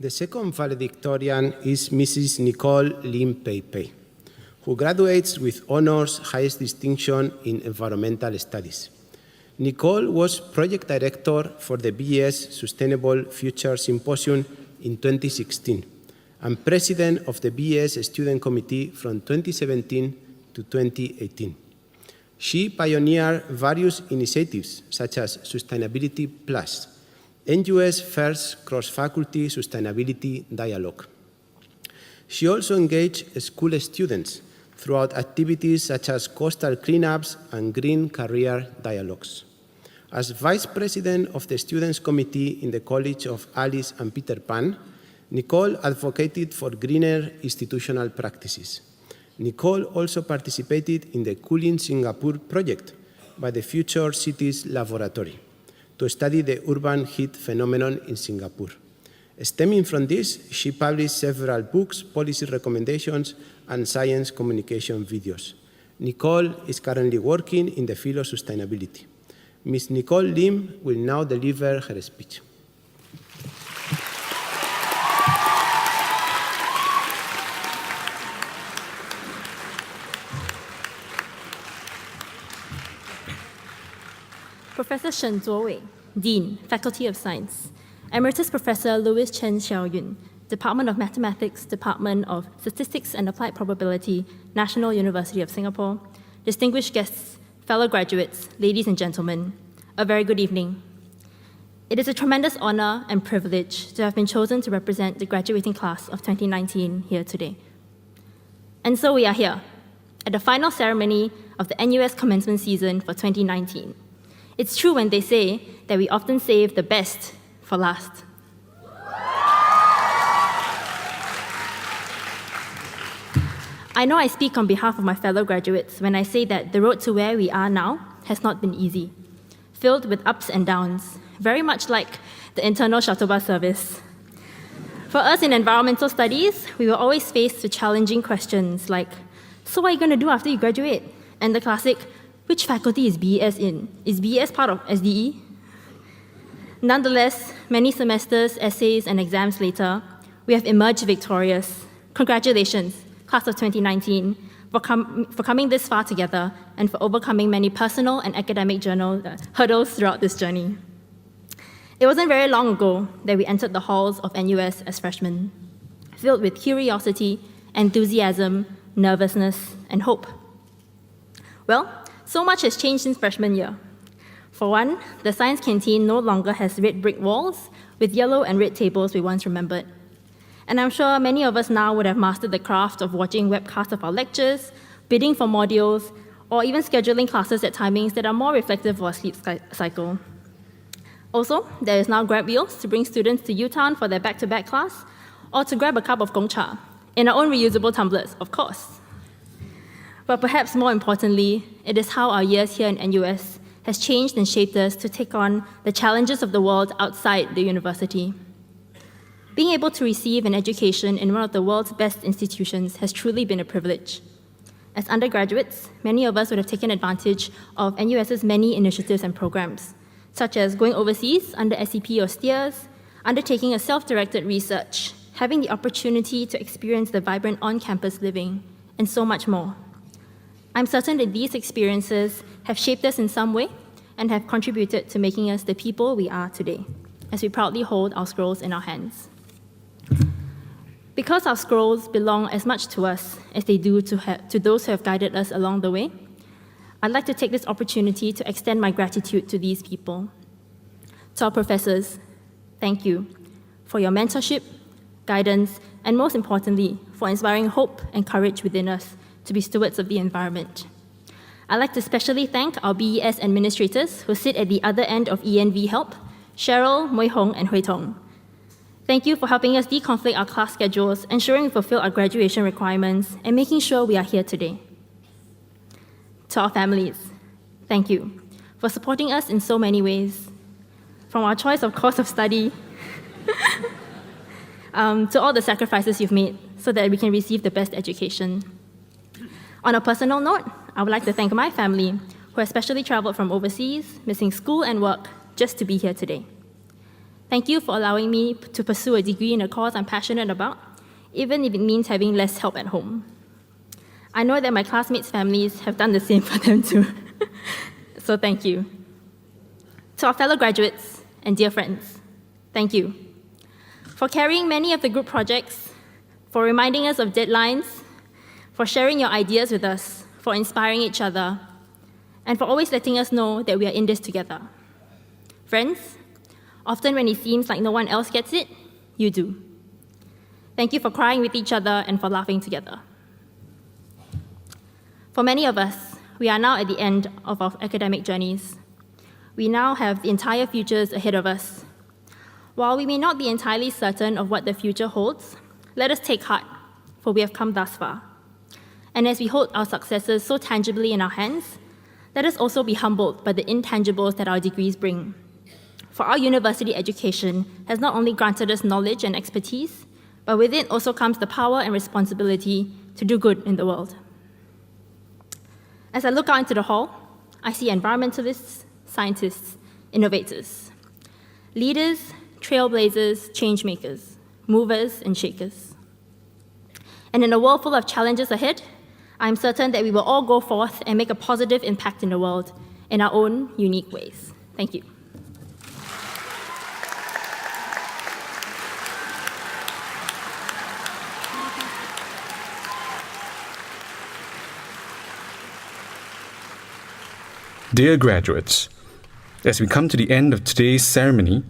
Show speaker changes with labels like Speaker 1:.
Speaker 1: The second valedictorian is Mrs. Nicole Lim Pei, who graduates with honors highest distinction in environmental studies. Nicole was project director for the BES Sustainable Future Symposium in 2016 and president of the BES Student Committee from 2017 to 2018. She pioneered various initiatives such as Sustainability Plus, NUS first cross-faculty sustainability dialogue. She also engaged school students throughout activities such as coastal cleanups and green career dialogues. As Vice President of the Students' Committee in the College of Alice and Peter Pan, Nicole advocated for greener institutional practices. Nicole also participated in the Cooling Singapore project by the Future Cities Laboratory to study the urban heat phenomenon in Singapore. Stemming from this, she published several books, policy recommendations, and science communication videos. Nicole is currently working in the field of sustainability. Ms. Nicole Lim will now deliver her speech.
Speaker 2: Professor Shen Zuowei, Dean, Faculty of Science. Emeritus Professor Louis Chen Xiaoyun, Department of Mathematics, Department of Statistics and Applied Probability, National University of Singapore. Distinguished guests, fellow graduates, ladies and gentlemen, a very good evening. It is a tremendous honor and privilege to have been chosen to represent the graduating class of 2019 here today. And so we are here, at the final ceremony of the NUS Commencement season for 2019. It's true when they say that we often save the best for last. I know I speak on behalf of my fellow graduates when I say that the road to where we are now has not been easy, filled with ups and downs, very much like the internal shuttle bus service. For us in environmental studies, we were always faced with challenging questions like, so what are you going to do after you graduate? And the classic, which faculty is BES in? Is BES part of SDE? Nonetheless, many semesters, essays, and exams later, we have emerged victorious. Congratulations, class of 2019, for coming this far together and for overcoming many personal and academic hurdles throughout this journey. It wasn't very long ago that we entered the halls of NUS as freshmen, filled with curiosity, enthusiasm, nervousness, and hope. Well, so much has changed since freshman year. For one, the science canteen no longer has red brick walls with yellow and red tables we once remembered. And I'm sure many of us now would have mastered the craft of watching webcasts of our lectures, bidding for modules, or even scheduling classes at timings that are more reflective of our sleep cycle. Also, there is now Grab Wheels to bring students to U-Town for their back-to-back class, or to grab a cup of Gongcha, in our own reusable tumblers, of course. But perhaps more importantly, it is how our years here in NUS has changed and shaped us to take on the challenges of the world outside the university. Being able to receive an education in one of the world's best institutions has truly been a privilege. As undergraduates, many of us would have taken advantage of NUS's many initiatives and programs, such as going overseas under SEP or STEERS, undertaking a self-directed research, having the opportunity to experience the vibrant on-campus living, and so much more. I'm certain that these experiences have shaped us in some way and have contributed to making us the people we are today, as we proudly hold our scrolls in our hands. Because our scrolls belong as much to us as they do to those who have guided us along the way, I'd like to take this opportunity to extend my gratitude to these people. To our professors, thank you for your mentorship, guidance, and most importantly, for inspiring hope and courage within us to be stewards of the environment. I'd like to especially thank our BES administrators who sit at the other end of ENV help, Cheryl, Mui Hong, and Hui Tong. Thank you for helping us deconflict our class schedules, ensuring we fulfill our graduation requirements, and making sure we are here today. To our families, thank you for supporting us in so many ways, from our choice of course of study to all the sacrifices you've made so that we can receive the best education. On a personal note, I would like to thank my family, who especially traveled from overseas, missing school and work, just to be here today. Thank you for allowing me to pursue a degree in a cause I'm passionate about, even if it means having less help at home. I know that my classmates' families have done the same for them too. So thank you. To our fellow graduates and dear friends, thank you for carrying many of the group projects, for reminding us of deadlines, for sharing your ideas with us, for inspiring each other, and for always letting us know that we are in this together. Friends, often when it seems like no one else gets it, you do. Thank you for crying with each other and for laughing together. For many of us, we are now at the end of our academic journeys. We now have the entire futures ahead of us. While we may not be entirely certain of what the future holds, let us take heart, for we have come thus far. And as we hold our successes so tangibly in our hands, let us also be humbled by the intangibles that our degrees bring. For our university education has not only granted us knowledge and expertise, but with it also comes the power and responsibility to do good in the world. As I look out into the hall, I see environmentalists, scientists, innovators, leaders, trailblazers, change makers, movers, and shakers. And in a world full of challenges ahead, I'm certain that we will all go forth and make a positive impact in the world in our own unique ways. Thank you.
Speaker 3: Dear graduates, as we come to the end of today's ceremony,